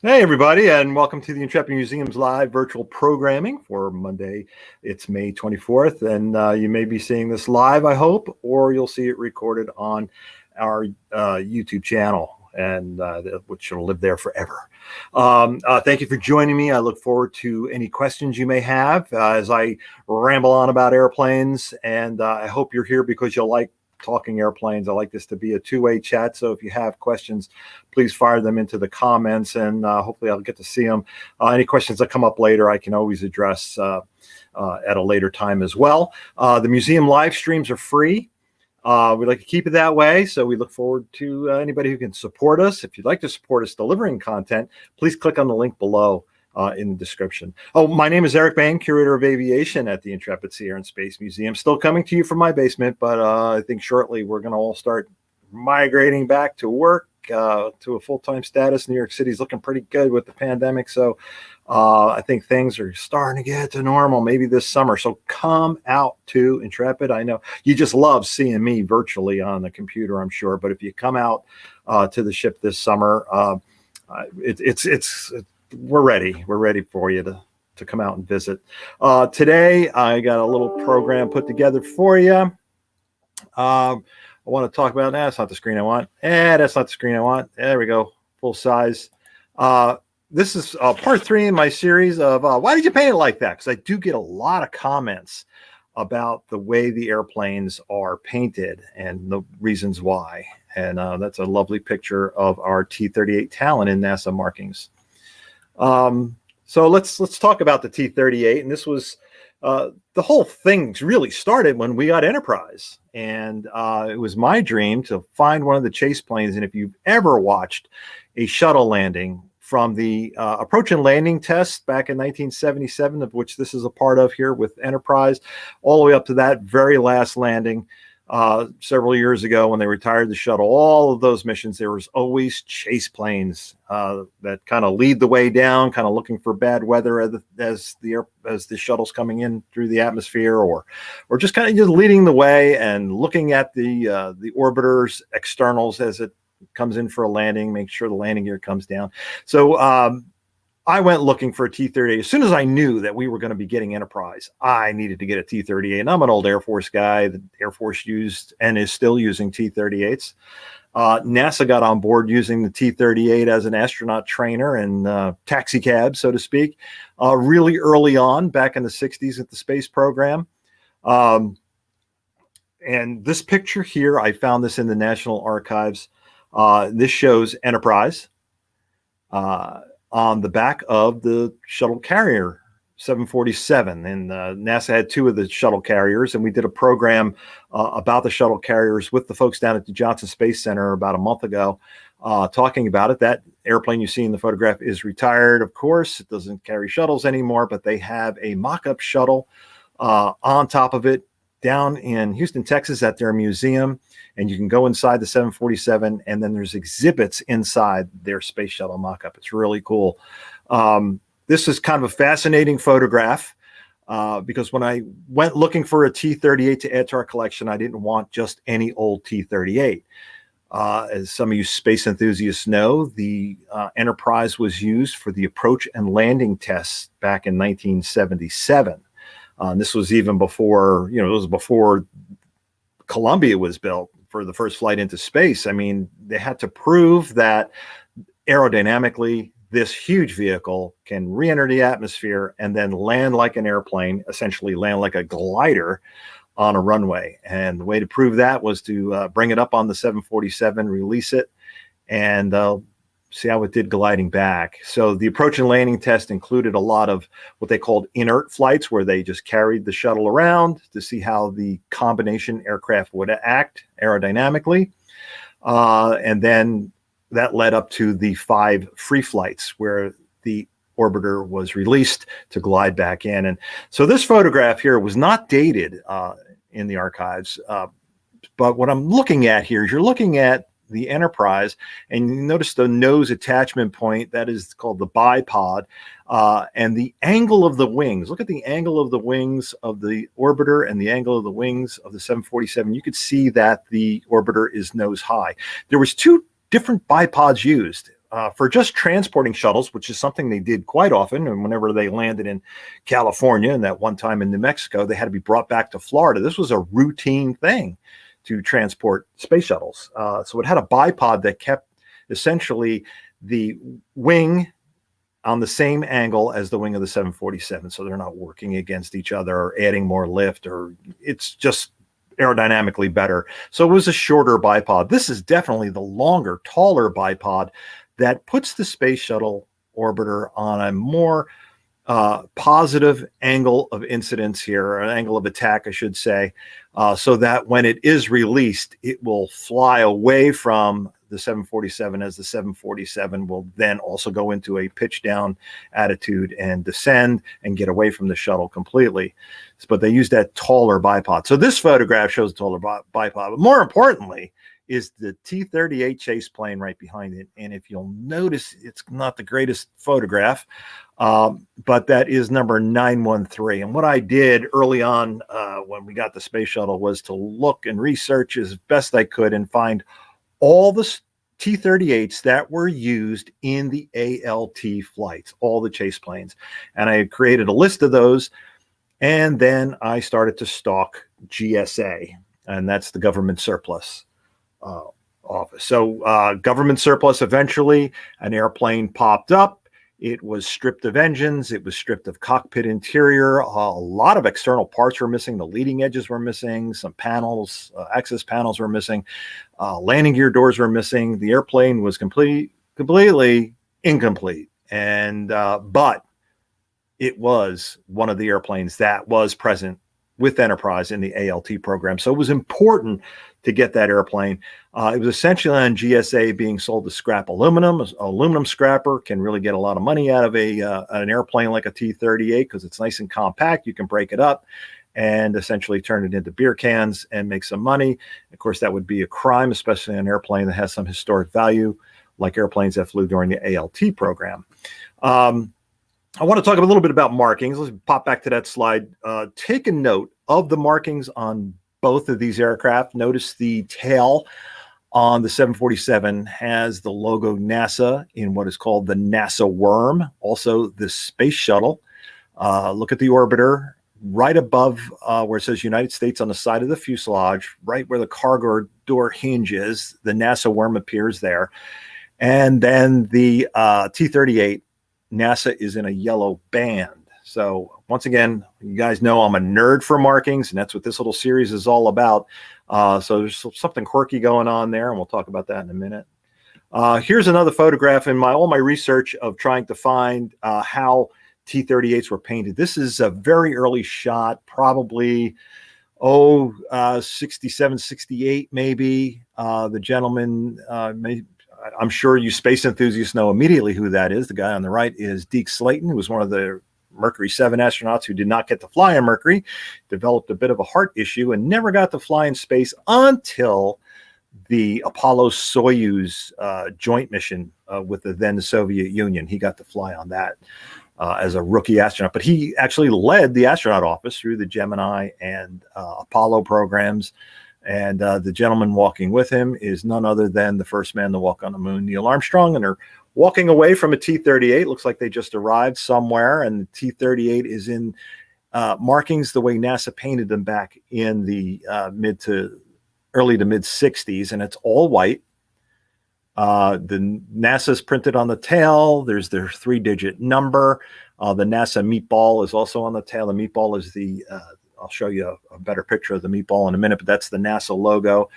Hey, everybody, and welcome to the Intrepid Museum's live virtual programming for Monday. It's May 24th, and you may be seeing this live, I hope, or you'll see it recorded on our YouTube channel, and which will live there forever. Thank you for joining me. I look forward to any questions you may have as I ramble on about airplanes, and I hope you're here because you'll like talking airplanes. I like this to be a two-way chat, so if you have questions, please fire them into the comments, and hopefully I'll get to see them. Any questions that come up later, I can always address at a later time as well. The museum live streams are free. We like to keep it that way, so we look forward to anybody who can support us. If you'd like to support us delivering content, please click on the link below in the description. Oh, my name is Eric Bain, Curator of Aviation at the Intrepid Sea, Air and Space Museum. Still coming to you from my basement, but I think shortly we're going to all start migrating back to work to a full-time status. New York City's looking pretty good with the pandemic, so I think things are starting to get to normal maybe this summer. So come out to Intrepid. I know you just love seeing me virtually on the computer, I'm sure, but if you come out to the ship this summer, we're ready. We're ready for you to come out and visit. Today, I got a little program put together for you. I want to talk about, that's not the screen I want. That's not the screen I want. There we go. Full size. This is part 3 in my series of why did you paint it like that? Because I do get a lot of comments about the way the airplanes are painted and the reasons why. And that's a lovely picture of our T-38 Talon in NASA markings. So let's talk about the T-38. And this was the whole thing really started when we got Enterprise. And it was my dream to find one of the chase planes. And if you've ever watched a shuttle landing from the approach and landing test back in 1977, of which this is a part of here with Enterprise, all the way up to that very last landing several years ago when they retired the shuttle, all of those missions, there was always chase planes that kind of lead the way down, kind of looking for bad weather as the shuttle's coming in through the atmosphere, or just kind of just leading the way and looking at the orbiter's externals as it comes in for a landing, make sure the landing gear comes down. So I went looking for a T-38. As soon as I knew that we were going to be getting Enterprise, I needed to get a T-38. And I'm an old Air Force guy. The Air Force used and is still using T-38s. NASA got on board using the T-38 as an astronaut trainer and taxi cab, so to speak, really early on, back in the 60s at the space program. And this picture here, I found this in the National Archives. This shows Enterprise on the back of the shuttle carrier 747. And NASA had 2 of the shuttle carriers, and we did a program about the shuttle carriers with the folks down at the Johnson Space Center about a month ago, talking about it. That airplane you see in the photograph is retired, of course. It doesn't carry shuttles anymore, but they have a mock-up shuttle on top of it down in Houston, Texas at their museum. And you can go inside the 747, and then there's exhibits inside their space shuttle mock-up. It's really cool. This is kind of a fascinating photograph because when I went looking for a T-38 to add to our collection, I didn't want just any old T-38. As some of you space enthusiasts know, the Enterprise was used for the approach and landing tests back in 1977. This was even before, it was before Columbia was built for the first flight into space. I mean, they had to prove that aerodynamically, this huge vehicle can re-enter the atmosphere and then land like an airplane, essentially land like a glider on a runway. And the way to prove that was to bring it up on the 747, release it, and see how it did gliding back. So the approach and landing test included a lot of what they called inert flights, where they just carried the shuttle around to see how the combination aircraft would act aerodynamically. And then that led up to the 5 free flights where the orbiter was released to glide back in. And so this photograph here was not dated in the archives. But what I'm looking at here is you're looking at the Enterprise, and you notice the nose attachment point that is called the bipod, and the angle of the wings. Look at the angle of the wings of the orbiter and the angle of the wings of the 747. You could see that the orbiter is nose high. There was 2 different bipods used. for just transporting shuttles, which is something they did quite often. And whenever they landed in California and that one time in New Mexico, they had to be brought back to Florida. This was a routine thing to transport space shuttles. So it had a bipod that kept essentially the wing on the same angle as the wing of the 747. So they're not working against each other or adding more lift, or it's just aerodynamically better. So it was a shorter bipod. This is definitely the longer, taller bipod that puts the space shuttle orbiter on a more positive angle of incidence here, or an angle of attack, I should say, so that when it is released, it will fly away from the 747, as the 747 will then also go into a pitch down attitude and descend and get away from the shuttle completely. But they use that taller bipod. So this photograph shows a taller bipod. But more importantly is the T-38 chase plane right behind it. And if you'll notice, it's not the greatest photograph, but that is number 913. And what I did early on when we got the space shuttle was to look and research as best I could and find all the T-38s that were used in the ALT flights, all the chase planes. And I created a list of those. And then I started to stalk GSA, and that's the government surplus office. So government surplus, eventually an airplane popped up. It was stripped of engines. It was stripped of cockpit interior. A lot of external parts were missing. The leading edges were missing. Some panels, access panels were missing. Landing gear doors were missing. The airplane was completely incomplete. And but it was one of the airplanes that was present with Enterprise in the ALT program. So it was important to get that airplane. It was essentially on GSA being sold to scrap aluminum. Aluminum scrapper can really get a lot of money out of an airplane like a T-38 because it's nice and compact. You can break it up and essentially turn it into beer cans and make some money. Of course, that would be a crime, especially on an airplane that has some historic value, like airplanes that flew during the ALT program. I want to talk a little bit about markings. Let's pop back to that slide. Take a note of the markings on both of these aircraft. Notice the tail on the 747 has the logo NASA in what is called the NASA worm. Also, the space shuttle. Look at the orbiter right above where it says United States on the side of the fuselage, right where the cargo door hinge is. The NASA worm appears there. And then the T-38, NASA is in a yellow band. So once again, you guys know I'm a nerd for markings, and that's what this little series is all about. So there's something quirky going on there, and we'll talk about that in a minute. Here's another photograph in all my research of trying to find how T-38s were painted. This is a very early shot, probably 67, 68 maybe. The gentleman I'm sure you space enthusiasts know immediately who that is. The guy on the right is Deke Slayton, who was one of the Mercury 7 astronauts who did not get to fly on Mercury, developed a bit of a heart issue and never got to fly in space until the Apollo-Soyuz joint mission with the then Soviet Union. He got to fly on that as a rookie astronaut, but he actually led the astronaut office through the Gemini and Apollo programs. And the gentleman walking with him is none other than the first man to walk on the moon, Neil Armstrong. And they're walking away from a T-38. Looks like they just arrived somewhere. And the T-38 is in markings the way NASA painted them back in the early to mid 60s. And it's all white. The NASA's printed on the tail. There's their 3-digit number. The NASA meatball is also on the tail. The meatball is the I'll show you a better picture of the meatball in a minute, but that's the NASA logo.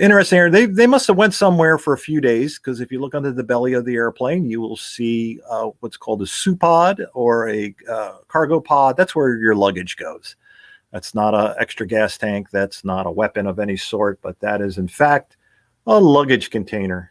Interesting here. They must have went somewhere for a few days, because if you look under the belly of the airplane, you will see what's called a SUPOD, or a cargo pod. That's where your luggage goes. That's not an extra gas tank. That's not a weapon of any sort, but that is in fact a luggage container.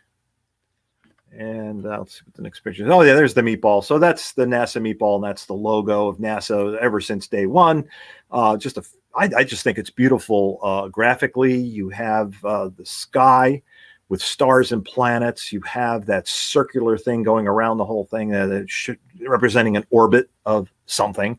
And let's see what the next picture is. Oh, yeah, there's the meatball. So that's the NASA meatball, and that's the logo of NASA ever since day one. I just think it's beautiful graphically. You have the sky with stars and planets. You have that circular thing going around the whole thing, representing an orbit of something.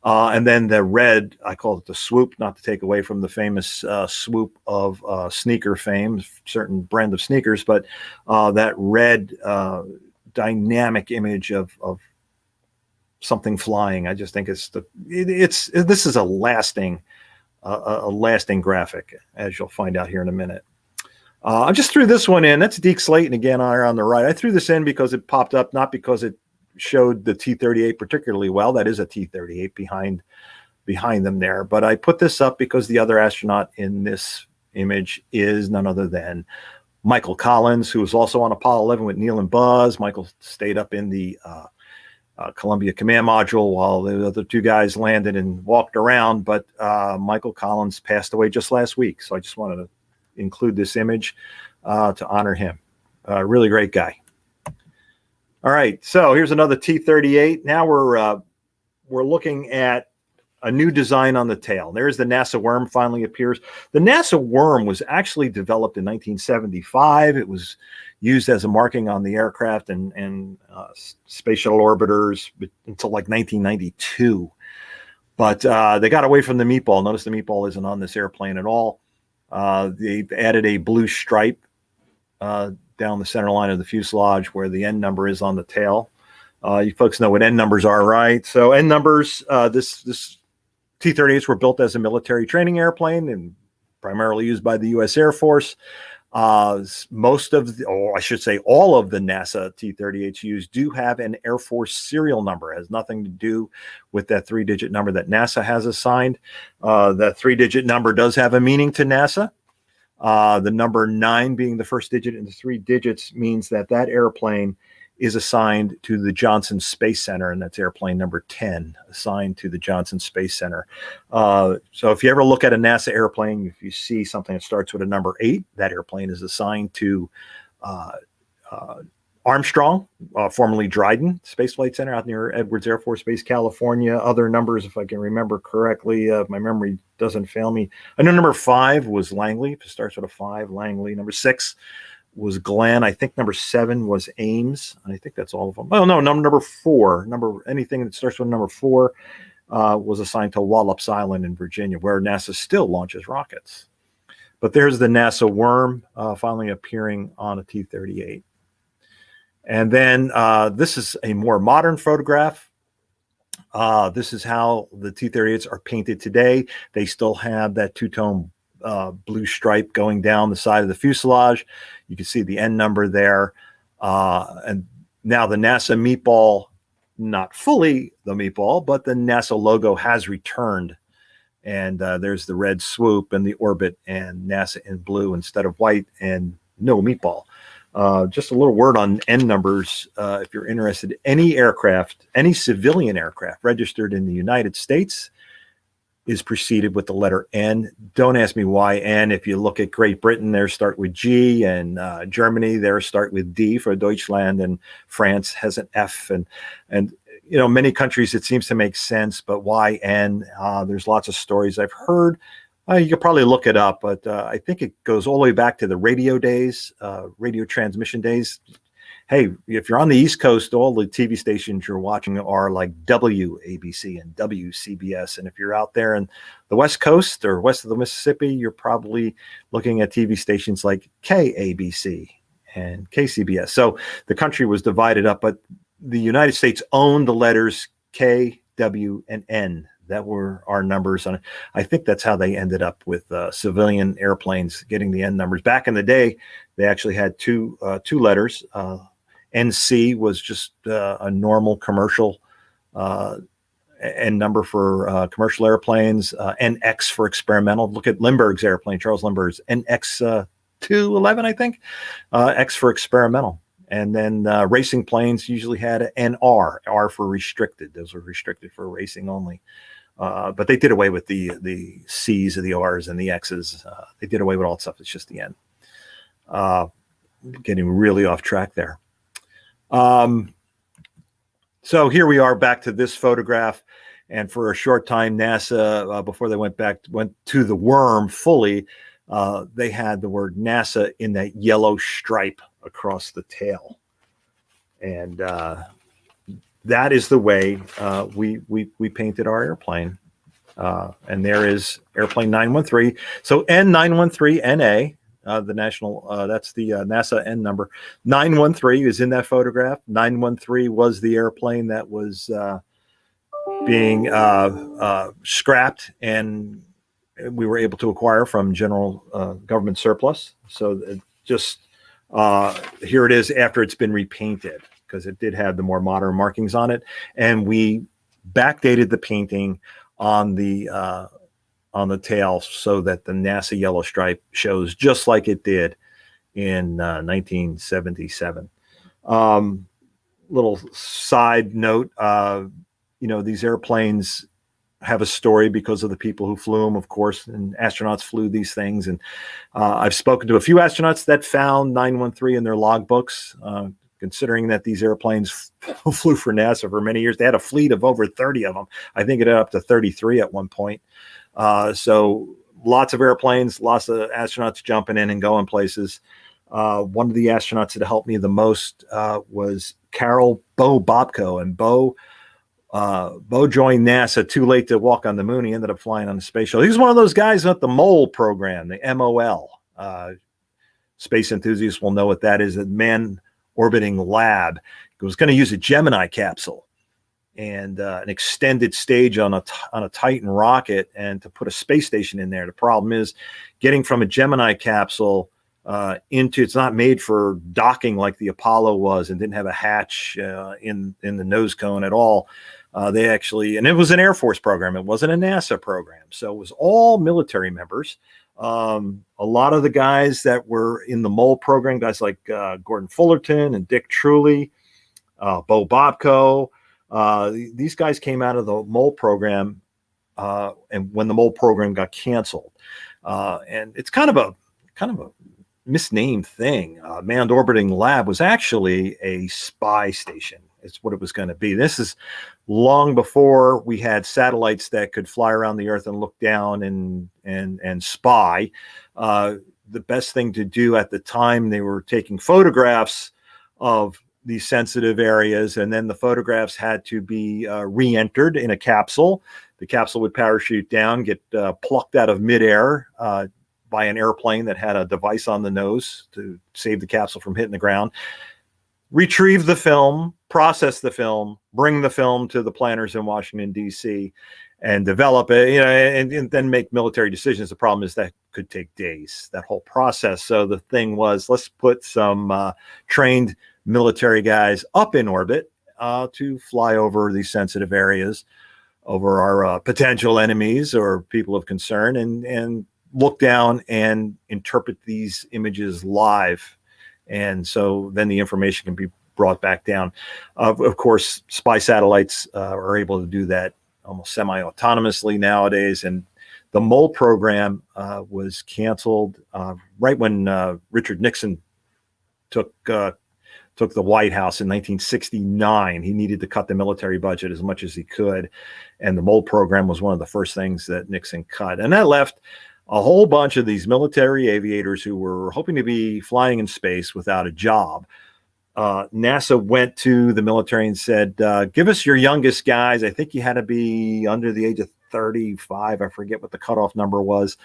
And then the red, I call it the swoop, not to take away from the famous swoop of sneaker fame, certain brand of sneakers, but that red dynamic image of something flying. I just think this is a lasting graphic, as you'll find out here in a minute. I just threw this one in. That's Deke Slayton again on the right. I threw this in because it popped up, not because it showed the T-38 particularly well. That is a T-38 behind them there. But I put this up because the other astronaut in this image is none other than Michael Collins, who was also on Apollo 11 with Neil and Buzz. Michael stayed up in the Columbia Command Module while the other two guys landed and walked around. But Michael Collins passed away just last week. So I just wanted to include this image to honor him. Really great guy. All right, so here's another T-38. Now we're looking at a new design on the tail. There's the NASA worm finally appears. The NASA worm was actually developed in 1975. It was used as a marking on the aircraft and space shuttle orbiters until like 1992. But they got away from the meatball. Notice the meatball isn't on this airplane at all. They added a blue stripe down the center line of the fuselage where the N number is on the tail. You folks know what N numbers are, right? So N numbers, this T-38s were built as a military training airplane and primarily used by the U.S. Air Force. Most of the, or I should say all of the NASA T-38s used do have an Air Force serial number. It has nothing to do with that 3-digit number that NASA has assigned. That 3-digit number does have a meaning to NASA. The number 9 being the first digit in the 3 digits means that airplane is assigned to the Johnson Space Center, and that's airplane number 10, assigned to the Johnson Space Center. So if you ever look at a NASA airplane, if you see something that starts with a number 8, that airplane is assigned to Armstrong, formerly Dryden Space Flight Center out near Edwards Air Force Base, California. Other numbers, if I can remember correctly, my memory doesn't fail me. I know number 5 was Langley. If it starts with a 5, Langley. Number 6 was Glenn. I think number 7 was Ames. I think that's all of them. Oh, no, number 4. Anything that starts with number 4 was assigned to Wallops Island in Virginia, where NASA still launches rockets. But there's the NASA worm finally appearing on a T-38. And then this is a more modern photograph. This is how the T-38s are painted today. They still have that two-tone blue stripe going down the side of the fuselage. You can see the N number there. And now the NASA meatball, not fully the meatball, but the NASA logo has returned. And there's the red swoop and the orbit and NASA in blue instead of white and no meatball. Just a little word on N numbers. If you're interested, any aircraft, any civilian aircraft registered in the United States is preceded with the letter N. Don't ask me why N. If you look at Great Britain, theirs start with G, and Germany, theirs start with D for Deutschland, and France has an F. And you know, many countries it seems to make sense, but why N? There's lots of stories I've heard. You could probably look it up, but I think it goes all the way back to the radio days, radio transmission days. Hey, if you're on the East Coast, all the TV stations you're watching are like WABC and WCBS. And if you're out there in the West Coast or west of the Mississippi, you're probably looking at TV stations like KABC and KCBS. So the country was divided up, but the United States owned the letters K, W, and N. That were our numbers. And I think that's how they ended up with civilian airplanes getting the N numbers. Back in the day, they actually had two letters. NC was just a normal commercial N number for commercial airplanes. NX for experimental. Look at Lindbergh's airplane, Charles Lindbergh's NX 211, I think. X for experimental. And then racing planes usually had an NR, R for restricted. Those were restricted for racing only. But they did away with the C's or the R's and the X's. They did away with all that stuff. It's just the N. Getting really off track there. So here we are back to this photograph. And for a short time, NASA, before they went to the worm fully, they had the word NASA in that yellow stripe across the tail. And that is the way we painted our airplane. And there is airplane 913. So N913NA, the national, that's the NASA N number. 913 is in that photograph. 913 was the airplane that was being scrapped, and we were able to acquire from general government surplus. So just here it is after it's been repainted, because it did have the more modern markings on it. And we backdated the painting on the tail so that the NASA yellow stripe shows just like it did in 1977. Little side note, these airplanes have a story because of the people who flew them, of course, and astronauts flew these things. And I've spoken to a few astronauts that found 913 in their logbooks, considering that these airplanes flew for NASA for many years. They had a fleet of over 30 of them. I think it had up to 33 at one point. So lots of airplanes, lots of astronauts jumping in and going places. One of the astronauts that helped me the most was Carol Bo Bobko. And Bo joined NASA too late to walk on the moon. He ended up flying on the space shuttle. He was one of those guys at the MOL program, the MOL. Space enthusiasts will know what that is, a man orbiting lab. He was going to use a Gemini capsule and an extended stage on a Titan rocket, and to put a space station in there. The problem is getting from a Gemini capsule into, it's not made for docking like the Apollo was, and didn't have a hatch in the nose cone at all. They actually, and it was an Air Force program. It wasn't a NASA program. So it was all military members. A lot of the guys that were in the MOL program, guys like Gordon Fullerton and Dick Truly, Bo Bobko, these guys came out of the MOL program, and when the MOL program got canceled, and it's kind of a misnamed thing. Manned Orbiting Lab was actually a spy station. It's what it was going to be. This is long before we had satellites that could fly around the Earth and look down and spy. The best thing to do at the time, they were taking photographs of these sensitive areas, and then the photographs had to be re-entered in a capsule. The capsule would parachute down, get plucked out of midair by an airplane that had a device on the nose to save the capsule from hitting the ground. Retrieve the film, process the film, bring the film to the planners in Washington, D.C., and develop it, and then make military decisions. The problem is that could take days, that whole process. So the thing was, let's put some trained military guys up in orbit to fly over these sensitive areas, over our potential enemies or people of concern, and look down and interpret these images live. And so then the information can be brought back down. Of course, spy satellites are able to do that almost semi-autonomously nowadays. And the MOL program was canceled right when Richard Nixon took the White House in 1969. He needed to cut the military budget as much as he could. And the MOL program was one of the first things that Nixon cut. And that left a whole bunch of these military aviators who were hoping to be flying in space without a job. NASA went to the military and said, give us your youngest guys. I think you had to be under the age of 35. I forget what the cutoff number was.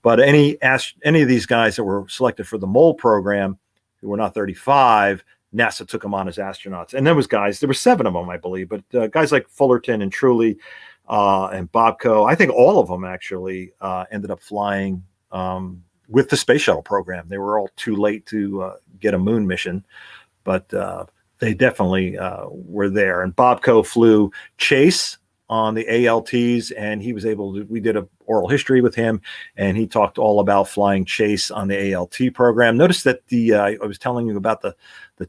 But any of these guys that were selected for the MOL program who were not 35, NASA took them on as astronauts. And there were 7 of them, I believe. But guys like Fullerton and Truly, and Bobko, I think all of them actually ended up flying with the space shuttle program. They were all too late to get a moon mission, but they definitely were there. And Bobko flew Chase on the ALTs, and he was able to, we did a oral history with him, and he talked all about flying Chase on the ALT program. Notice that I was telling you about the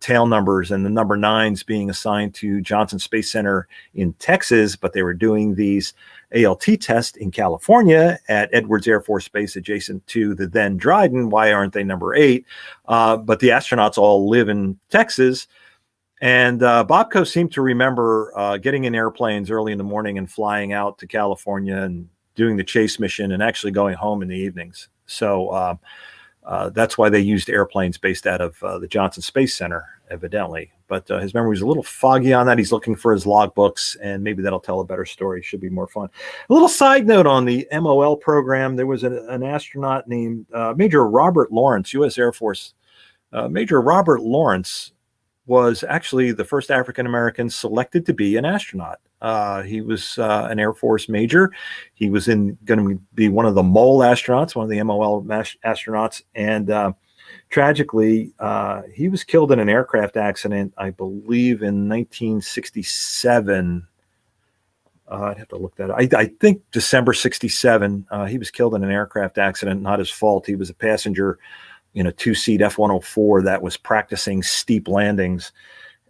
tail numbers and the number 9s being assigned to Johnson Space Center in Texas, but they were doing these ALT tests in California at Edwards Air Force Base adjacent to the then Dryden. Why aren't they number 8? But the astronauts all live in Texas. And Bobko seemed to remember getting in airplanes early in the morning and flying out to California and doing the Chase mission and actually going home in the evenings. So that's why they used airplanes based out of the Johnson Space Center, evidently. But but his memory was a little foggy on that. He's looking for his logbooks, and maybe that'll tell a better story. Should be more fun. A little side note on the MOL program: there was an astronaut named Major Robert Lawrence, U.S. Air Force. Major Robert Lawrence was actually the first African American selected to be an astronaut. He was an Air Force major. He was going to be one of the MOL astronauts, one of the MOL astronauts, and tragically, he was killed in an aircraft accident, I believe, in 1967. I'd have to look that up. I think December 67. He was killed in an aircraft accident, not his fault. He was a passenger in a two-seat F-104 that was practicing steep landings,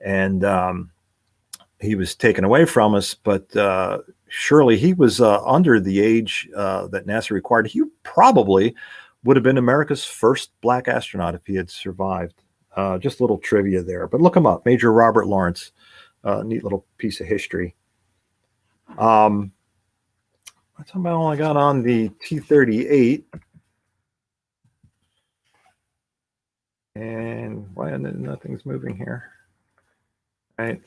and he was taken away from us. But surely he was under the age that NASA required. He probably would have been America's first black astronaut if he had survived. Just a little trivia there, but look him up, Major Robert Lawrence. Neat little piece of history. That's about all I got on the T-38. And why nothing's moving here? Right,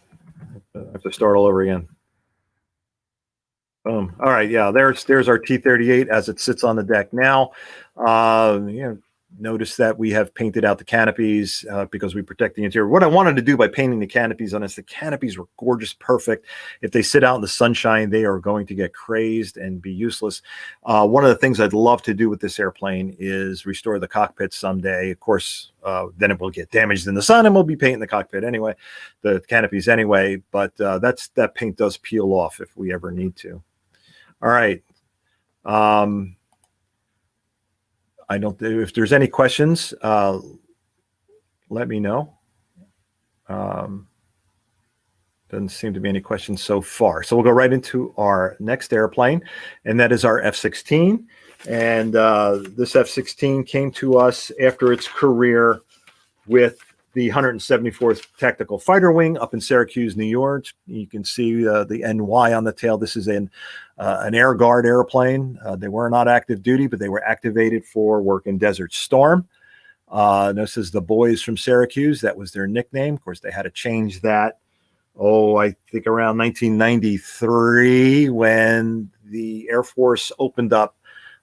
I have to start all over again. Boom. All right, yeah, there's our T-38 as it sits on the deck now. Notice that we have painted out the canopies because we protect the interior. What I wanted to do by painting the canopies on this, the canopies were gorgeous, perfect. If they sit out in the sunshine, they are going to get crazed and be useless. One of the things I'd love to do with this airplane is restore the cockpit someday. Of course, then it will get damaged in the sun and we'll be painting the cockpit anyway, the canopies anyway, but that paint does peel off if we ever need to. All right. I don't. If there's any questions, let me know. Doesn't seem to be any questions so far. So we'll go right into our next airplane, and that is our F-16. And this F-16 came to us after its career with the 174th Tactical Fighter Wing up in Syracuse, New York. You can see the NY on the tail. This is an Air Guard airplane. They were not active duty, but they were activated for work in Desert Storm. This is the boys from Syracuse. That was their nickname. Of course, they had to change that. I think around 1993 when the Air Force opened up.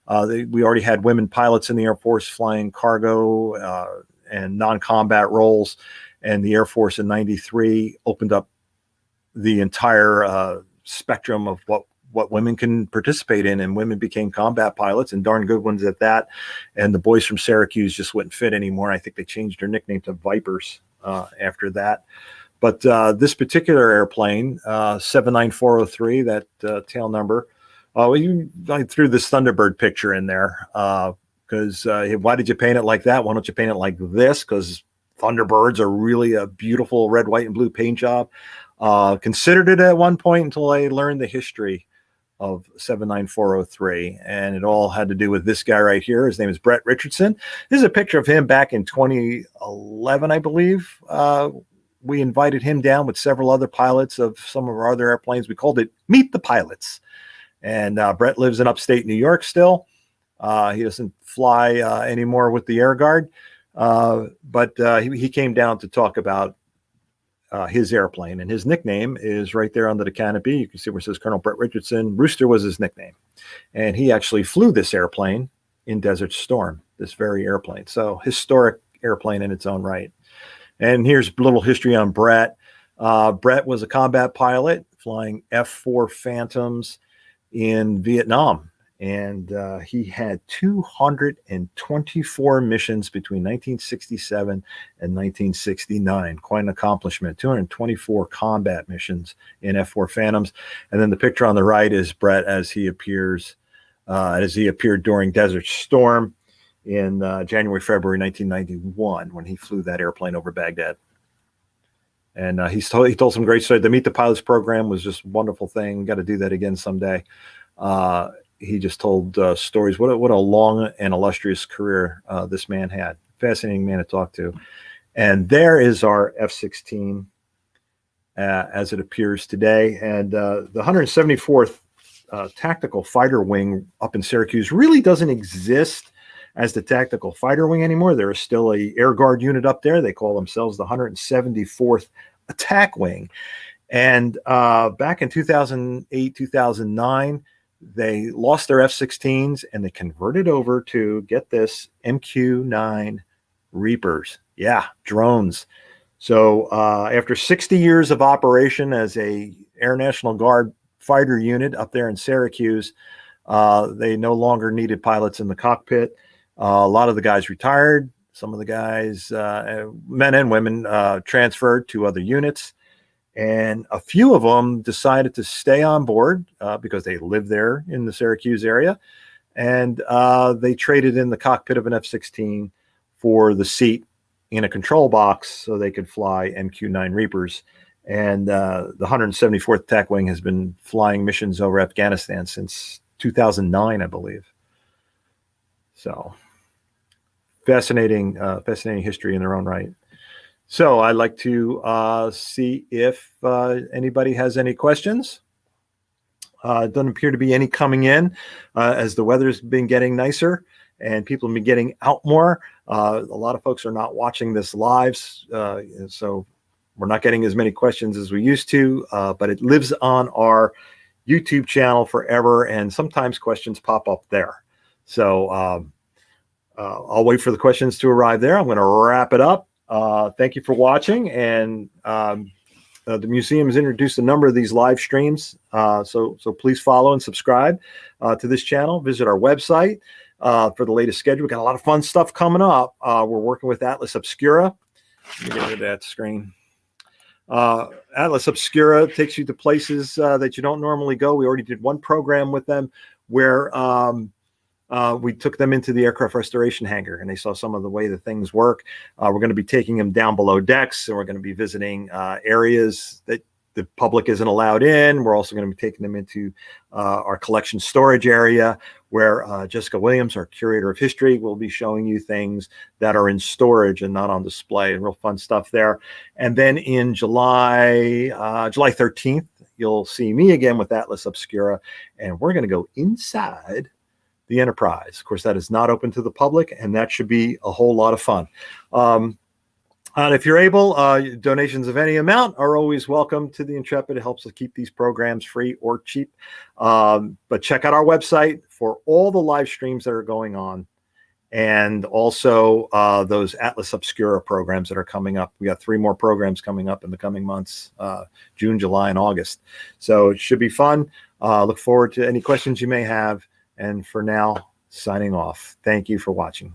We already had women pilots in the Air Force flying cargo and non-combat roles, and the Air Force in 93 opened up the entire spectrum of what women can participate in, and women became combat pilots, and darn good ones at that. And the boys from Syracuse just wouldn't fit anymore. I think they changed their nickname to Vipers after that. But this particular airplane, 79403, that tail number, I threw this Thunderbird picture in there because why did you paint it like that? Why don't you paint it like this? Because Thunderbirds are really a beautiful red, white, and blue paint job. Considered it at one point until I learned the history of 79403, and it all had to do with this guy right here. His name is Brett Richardson. This is a picture of him back in 2011, I believe. We invited him down with several other pilots of some of our other airplanes. We called it Meet the Pilots. And Brett lives in upstate New York still. He doesn't fly anymore with the Air Guard, but he came down to talk about his airplane, and his nickname is right there under the canopy. You can see where it says Colonel Brett Richardson. Rooster was his nickname, and he actually flew this airplane in Desert Storm, this very airplane. So historic airplane in its own right. And here's a little history on Brett. Brett was a combat pilot flying F-4 Phantoms in Vietnam. And he had 224 missions between 1967 and 1969. Quite an accomplishment. 224 combat missions in F-4 Phantoms. And then the picture on the right is Brett as he appeared during Desert Storm in January, February 1991 when he flew that airplane over Baghdad. And he told some great stories. The Meet the Pilots program was just a wonderful thing. We got to do that again someday. He just told stories. What a long and illustrious career this man had. Fascinating man to talk to. And there is our F-16 as it appears today. And the 174th Tactical Fighter Wing up in Syracuse really doesn't exist as the Tactical Fighter Wing anymore. There is still a Air Guard unit up there. They call themselves the 174th attack wing. And back in 2008, 2009, they lost their F-16s and they converted over to, get this, MQ-9 Reapers. Yeah, drones. So after 60 years of operation as a Air National Guard fighter unit up there in Syracuse, they no longer needed pilots in the cockpit. A lot of the guys retired. Some of the guys, men and women, transferred to other units. And a few of them decided to stay on board because they live there in the Syracuse area. And they traded in the cockpit of an F-16 for the seat in a control box so they could fly MQ-9 Reapers. And the 174th Attack Wing has been flying missions over Afghanistan since 2009, I believe. So fascinating history in their own right. So I'd like to see if anybody has any questions. It doesn't appear to be any coming in as the weather's been getting nicer and people have been getting out more. A lot of folks are not watching this live, so we're not getting as many questions as we used to, but it lives on our YouTube channel forever, and sometimes questions pop up there. So I'll wait for the questions to arrive there. I'm going to wrap it up. Thank you for watching, and the museum has introduced a number of these live streams, so please follow and subscribe to this channel. Visit our website for the latest schedule. We've got a lot of fun stuff coming up. We're working with Atlas Obscura. Let me get rid of that screen. Atlas Obscura takes you to places that you don't normally go. We already did one program with them where we took them into the aircraft restoration hangar and they saw some of the way the things work. We're going to be taking them down below decks, and we're going to be visiting areas that the public isn't allowed in. We're also going to be taking them into our collection storage area where Jessica Williams, our curator of history, will be showing you things that are in storage and not on display, and real fun stuff there. And then in July 13th, you'll see me again with Atlas Obscura, and we're going to go inside the Enterprise. Of course, that is not open to the public, and that should be a whole lot of fun. And if you're able, donations of any amount are always welcome to the Intrepid. It helps us keep these programs free or cheap. But check out our website for all the live streams that are going on, and also those Atlas Obscura programs that are coming up. We got 3 more programs coming up in the coming months, June, July, and August. So it should be fun. Look forward to any questions you may have. And for now, signing off. Thank you for watching.